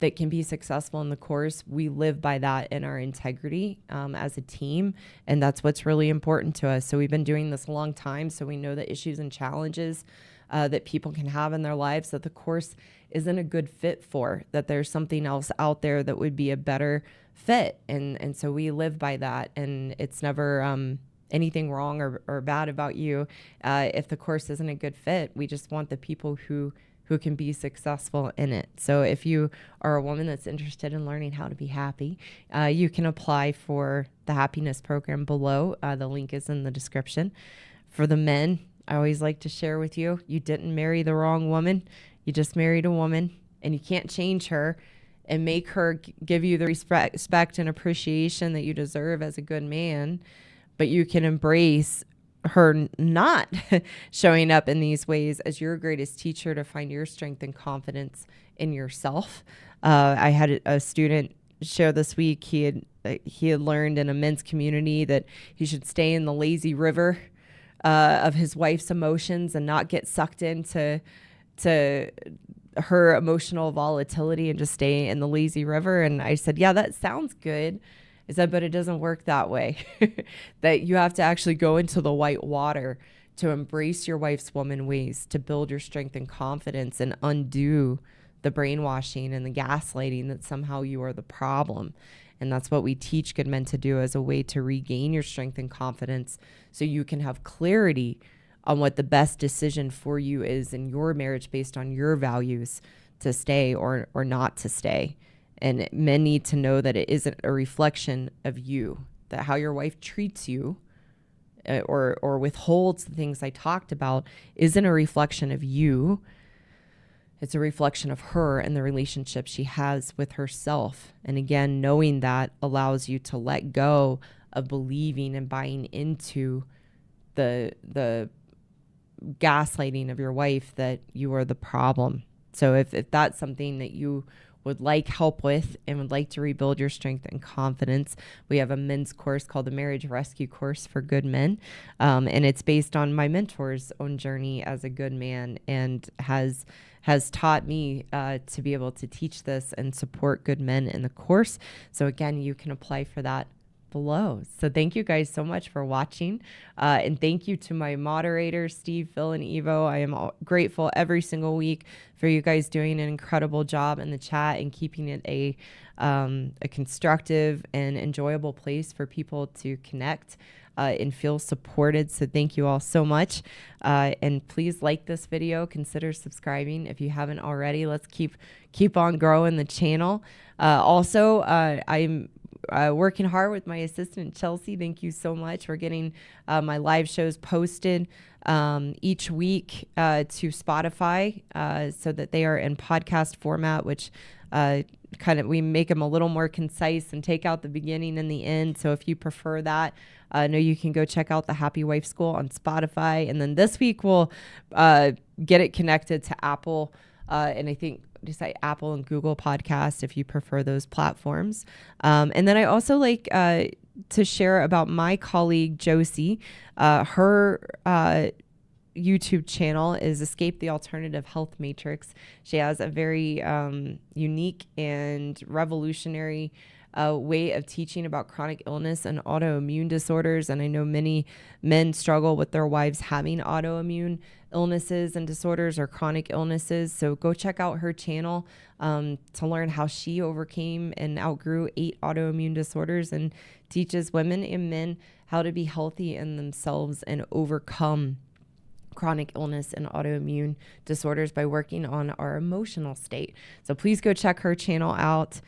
that can be successful in the course, we live by that in our integrity as a team. And that's what's really important to us. So we've been doing this a long time. So we know the issues and challenges that people can have in their lives that the course isn't a good fit for, that there's something else out there that would be a better fit. And so we live by that. And it's never anything wrong or bad about you. If the course isn't a good fit, we just want the people who can be successful in it. So if you are a woman that's interested in learning how to be happy, you can apply for the happiness program below. The link is in the description. For the men, I always like to share with you, you didn't marry the wrong woman. You just married a woman, and you can't change her and make her give you the respect and appreciation that you deserve as a good man. But you can embrace her not showing up in these ways as your greatest teacher to find your strength and confidence in yourself. I had a student share this week. He had learned in a men's community that he should stay in the lazy river of his wife's emotions and not get sucked into her emotional volatility and just stay in the lazy river. And I said, yeah, that sounds good. I said, but it doesn't work that way. That you have to actually go into the white water to embrace your wife's woman ways, to build your strength and confidence and undo the brainwashing and the gaslighting that somehow you are the problem. And that's what we teach good men to do as a way to regain your strength and confidence so you can have clarity on what the best decision for you is in your marriage based on your values to stay or not to stay. And men need to know that it isn't a reflection of you, that how your wife treats you or withholds the things I talked about isn't a reflection of you. It's a reflection of her and the relationship she has with herself. And again, knowing that allows you to let go of believing and buying into the gaslighting of your wife that you are the problem. So if that's something that you would like help with and would like to rebuild your strength and confidence, we have a men's course called the Marriage Rescue Course for Good Men. And it's based on my mentor's own journey as a good man and has taught me to be able to teach this and support good men in the course. So again, you can apply for that below. So thank you guys so much for watching. And thank you to my moderators, Steve, Phil, and Evo. I am grateful every single week for you guys doing an incredible job in the chat and keeping it a constructive and enjoyable place for people to connect and feel supported. So thank you all so much. And please like this video, consider subscribing if you haven't already. Let's keep on growing the channel. Also, I'm working hard with my assistant, Chelsea. Thank you so much. We're getting my live shows posted each week to Spotify so that they are in podcast format, which we make them a little more concise and take out the beginning and the end. So if you prefer that, I know you can go check out the Happy Wife School on Spotify. And then this week we'll get it connected to Apple and I think decide Apple and Google Podcasts if you prefer those platforms. And then I also like to share about my colleague Josie. Her YouTube channel is Escape the Alternative Health Matrix. She has a very unique and revolutionary way of teaching about chronic illness and autoimmune disorders. And I know many men struggle with their wives having autoimmune illnesses and disorders or chronic illnesses. So go check out her channel to learn how she overcame and outgrew 8 autoimmune disorders and teaches women and men how to be healthy in themselves and overcome chronic illness and autoimmune disorders by working on our emotional state. So please go check her channel out.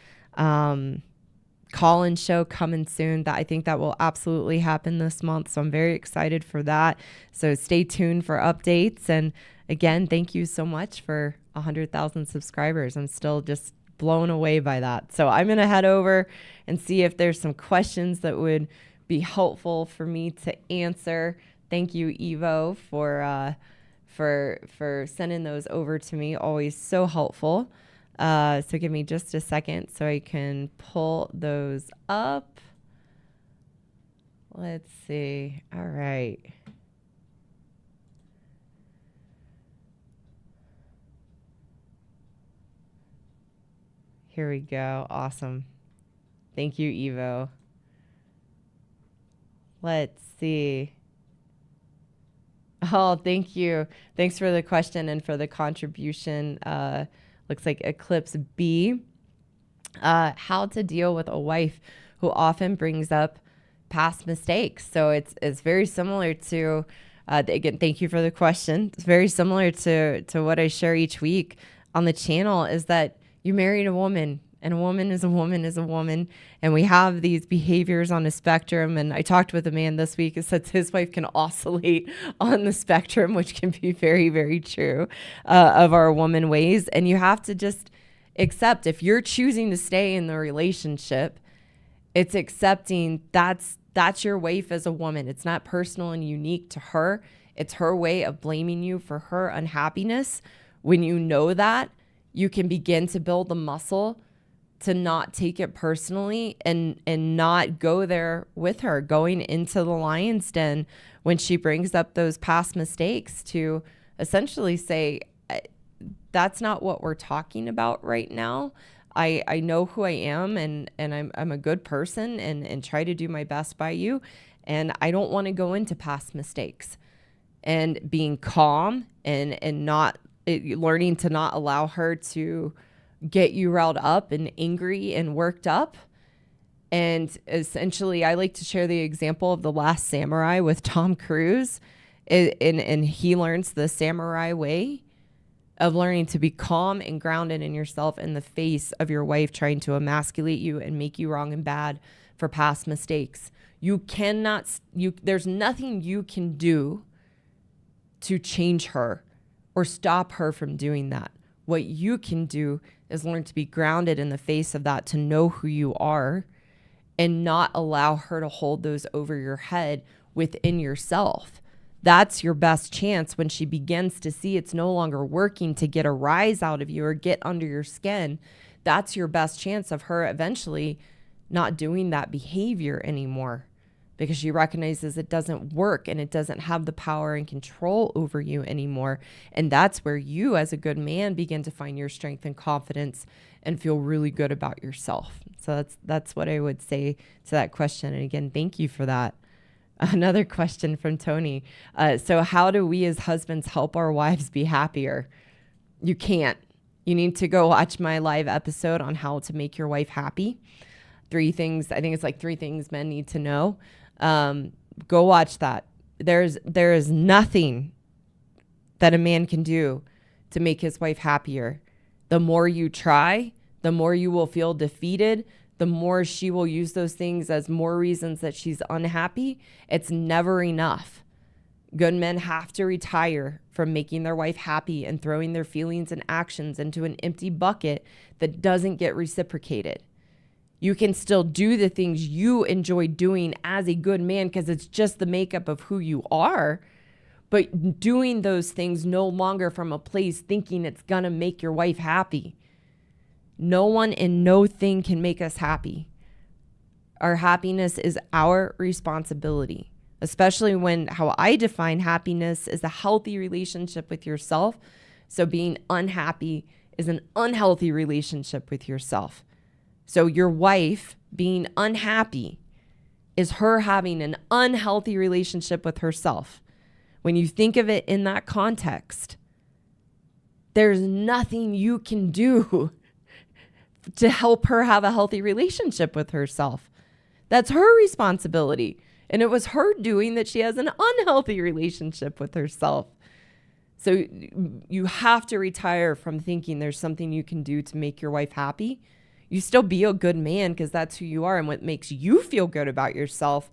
Call-in show coming soon. That I think that will absolutely happen this month. So I'm very excited for that. So stay tuned for updates. And again, thank you so much for 100,000 subscribers. I'm still just blown away by that. So I'm going to head over and see if there's some questions that would be helpful for me to answer. Thank you, Evo, for sending those over to me. Always so helpful. So give me just a second so I can pull those up. Let's see. All right. Here we go. Awesome. Thank you, Evo. Let's see. Oh, thank you. Thanks for the question and for the contribution. Looks like Eclipse B. How to deal with a wife who often brings up past mistakes. So it's very similar to, again, thank you for the question. It's very similar to what I share each week on the channel, is that you married a woman, and a woman is a woman is a woman. And we have these behaviors on a spectrum. And I talked with a man this week who said his wife can oscillate on the spectrum, which can be very, very true, of our woman ways. And you have to just accept, if you're choosing to stay in the relationship, it's accepting that's your wife as a woman. It's not personal and unique to her. It's her way of blaming you for her unhappiness. When you know that, you can begin to build the muscle to not take it personally and not go there with her, going into the lion's den when she brings up those past mistakes, to essentially say, that's not what we're talking about right now. I know who I am, and I'm a good person, and try to do my best by you. And I don't want to go into past mistakes. And being calm and not learning to not allow her to get you riled up and angry and worked up. And essentially, I like to share the example of The Last Samurai with Tom Cruise. And he learns the samurai way of learning to be calm and grounded in yourself in the face of your wife trying to emasculate you and make you wrong and bad for past mistakes. There's nothing you can do to change her or stop her from doing that. What you can do is learn to be grounded in the face of that, to know who you are, and not allow her to hold those over your head within yourself. That's your best chance when she begins to see it's no longer working to get a rise out of you or get under your skin. That's your best chance of her eventually not doing that behavior anymore, because she recognizes it doesn't work and it doesn't have the power and control over you anymore. And that's where you, as a good man, begin to find your strength and confidence and feel really good about yourself. So that's what I would say to that question. And again, thank you for that. Another question from Tony. So how do we as husbands help our wives be happier? You can't. You need to go watch my live episode on how to make your wife happy. 3 things. I think it's like 3 things men need to know. Go watch that. There is nothing that a man can do to make his wife happier. The more you try, the more you will feel defeated, the more she will use those things as more reasons that she's unhappy. It's never enough. Good men have to retire from making their wife happy and throwing their feelings and actions into an empty bucket that doesn't get reciprocated. You can still do the things you enjoy doing as a good man because it's just the makeup of who you are, but doing those things no longer from a place thinking it's going to make your wife happy. No one and no thing can make us happy. Our happiness is our responsibility, especially when how I define happiness is a healthy relationship with yourself. So being unhappy is an unhealthy relationship with yourself. So your wife being unhappy is her having an unhealthy relationship with herself. When you think of it in that context, there's nothing you can do to help her have a healthy relationship with herself. That's her responsibility. And it was her doing that she has an unhealthy relationship with herself. So you have to retire from thinking there's something you can do to make your wife happy. You still be a good man because that's who you are and what makes you feel good about yourself.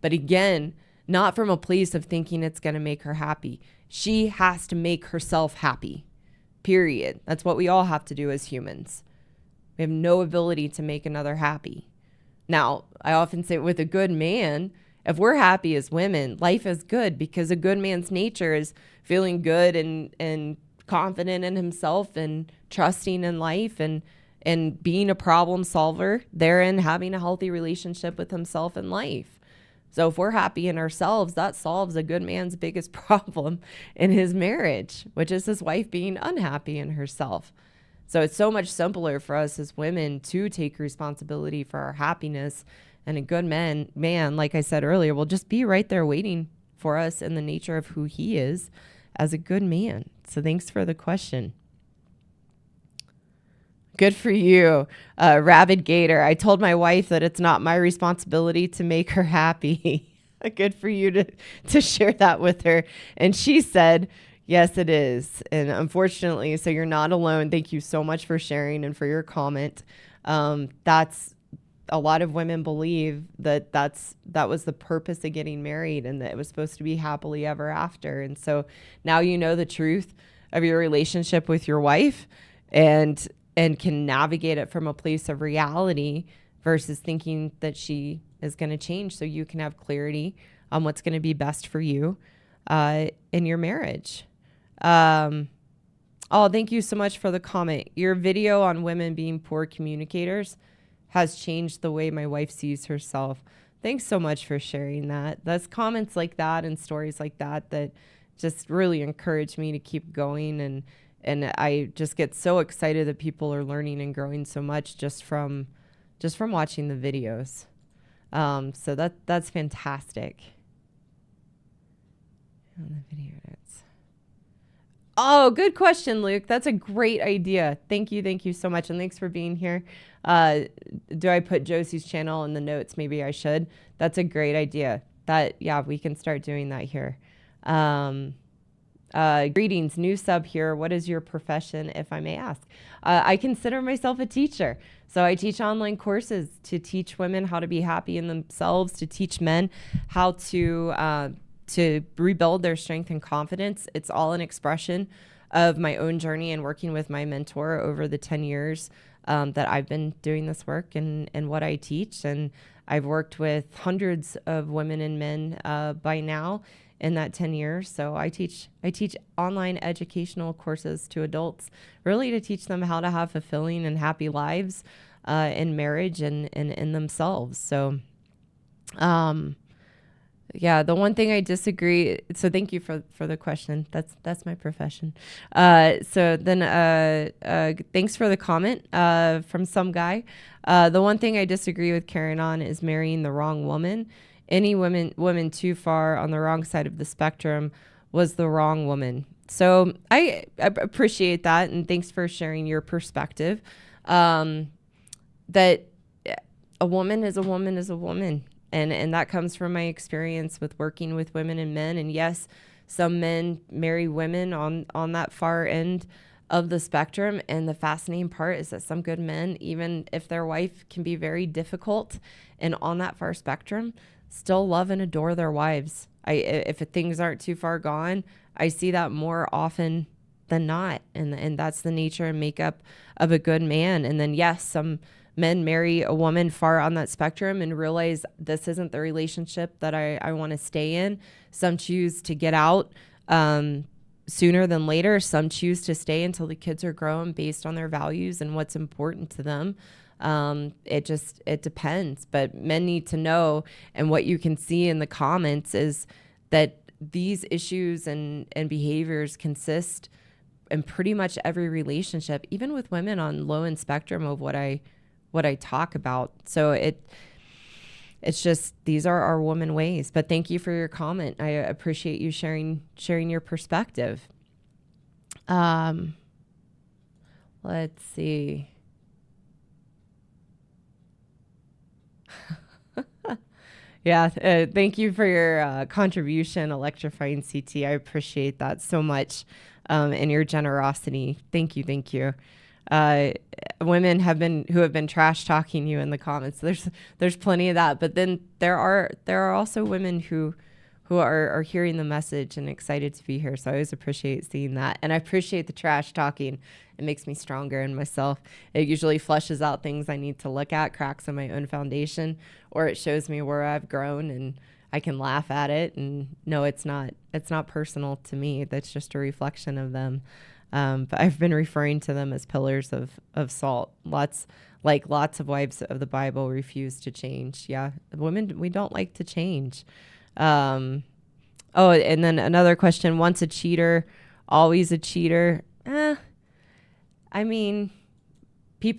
But again, not from a place of thinking it's going to make her happy. She has to make herself happy, period. That's what we all have to do as humans. We have no ability to make another happy. Now, I often say with a good man, if we're happy as women, life is good because a good man's nature is feeling good and confident in himself and trusting in life and being a problem solver, therein having a healthy relationship with himself and life. So if we're happy in ourselves, that solves a good man's biggest problem in his marriage, which is his wife being unhappy in herself. So it's so much simpler for us as women to take responsibility for our happiness. And a good man, like I said earlier, will just be right there waiting for us in the nature of who he is as a good man. So thanks for the question. Good for you, Rabid Gator. I told my wife that it's not my responsibility to make her happy. Good for you to share that with her. And she said, yes, it is. And unfortunately, so you're not alone. Thank you so much for sharing and for your comment. That's a lot of women believe that that was the purpose of getting married and that it was supposed to be happily ever after. And so now you know the truth of your relationship with your wife and can navigate it from a place of reality versus thinking that she is going to change so you can have clarity on what's going to be best for you in your marriage. Oh, thank you so much for the comment. Your video on women being poor communicators has changed the way my wife sees herself. Thanks so much for sharing that. That's comments like that and stories like that just really encourage me to keep going. And I just get so excited that people are learning and growing so much just from watching the videos. So that's fantastic. On the video notes. Oh, good question, Luke. That's a great idea. Thank you so much. And thanks for being here. Do I put Josie's channel in the notes? Maybe I should. That's a great idea. We can start doing that here. Greetings, new sub here. What is your profession, if I may ask? I consider myself a teacher. So I teach online courses to teach women how to be happy in themselves, to teach men how to rebuild their strength and confidence. It's all an expression of my own journey and working with my mentor over the 10 years that I've been doing this work and what I teach. And I've worked with hundreds of women and men by now in that 10 years. So I teach online educational courses to adults, really to teach them how to have fulfilling and happy lives in marriage and in themselves. So, the one thing I disagree. So thank you for the question. That's my profession. So then thanks for the comment from some guy. The one thing I disagree with Karen on is marrying the wrong woman. Any woman too far on the wrong side of the spectrum was the wrong woman. So I appreciate that. And thanks for sharing your perspective. That a woman is a woman is a woman. And that comes from my experience with working with women and men. And yes, some men marry women on that far end of the spectrum. And the fascinating part is that some good men, even if their wife can be very difficult and on that far spectrum, still love and adore their wives. If things aren't too far gone, I see that more often than not. And that's the nature and makeup of a good man. And then yes, some men marry a woman far on that spectrum and realize this isn't the relationship that I want to stay in. Some choose to get out sooner than later. Some choose to stay until the kids are grown based on their values and what's important to them. It depends, but men need to know. And what you can see in the comments is that these issues and behaviors consist in pretty much every relationship, even with women on low end spectrum of what I talk about. So it's just, these are our woman ways. But thank you for your comment. I appreciate you sharing your perspective. Let's see. Yeah. Thank you for your contribution, Electrifying CT. I appreciate that so much. And your generosity. Thank you. Women who have been trash talking you in the comments. There's plenty of that, but then there are also women who are hearing the message and excited to be here. So I always appreciate seeing that, and I appreciate the trash talking. It makes me stronger in myself. It usually flushes out things I need to look at, cracks in my own foundation, or it shows me where I've grown, and I can laugh at it and no, it's not personal to me. That's just a reflection of them. But I've been referring to them as pillars of salt. Lots of wives of the Bible refuse to change. Yeah, women, we don't like to change. And then another question: once a cheater, always a cheater. I mean,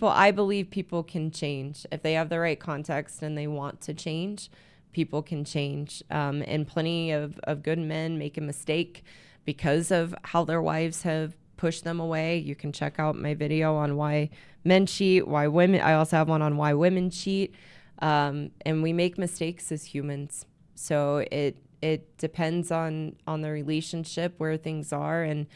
I believe people can change if they have the right context and they want to change. People can change. And plenty of good men make a mistake because of how their wives have pushed them away. You can check out my video on why men cheat, why women, I also have one on why women cheat. And we make mistakes as humans. So it depends on the relationship, where things are, and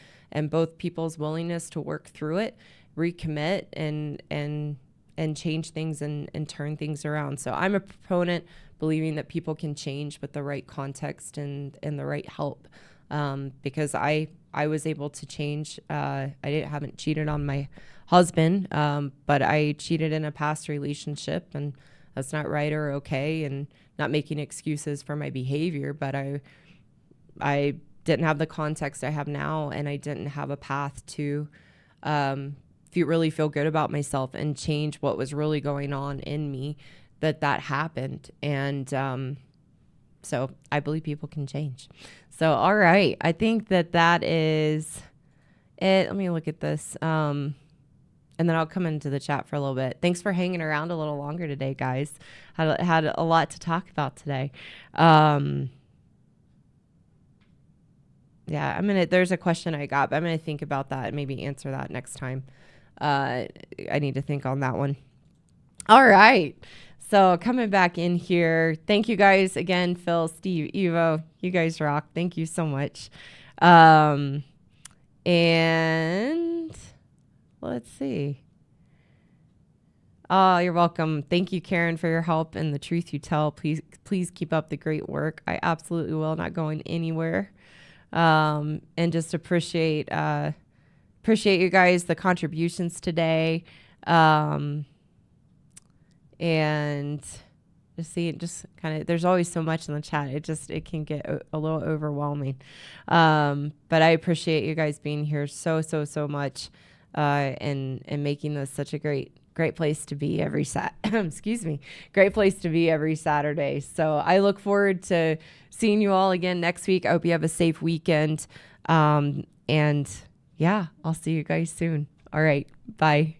both people's willingness to work through it, recommit, and change things and turn things around. So I'm a proponent believing that people can change with the right context and the right help. Because I was able to change. Haven't cheated on my husband, but I cheated in a past relationship, and that's not right or okay, and not making excuses for my behavior, but I didn't have the context I have now, and I didn't have a path to really feel good about myself and change what was really going on in me that happened. And so I believe people can change. So, all right. I think that is it. Let me look at this. And then I'll come into the chat for a little bit. Thanks for hanging around a little longer today, guys. Had a lot to talk about today. Yeah, there's a question I got, but I'm going to think about that and maybe answer that next time. I need to think on that one. All right. So coming back in here, thank you guys again, Phil, Steve, Evo. You guys rock. Thank you so much. And let's see. Oh, you're welcome. Thank you, Karen, for your help and the truth you tell. Please keep up the great work. I absolutely will. Not going anywhere. And just appreciate you guys, the contributions today. And just kind of, there's always so much in the chat. It can get a little overwhelming. But I appreciate you guys being here so much, and making this such a great place to be every great place to be every Saturday. So I look forward to seeing you all again next week. I hope you have a safe weekend. And yeah, I'll see you guys soon. All right. Bye.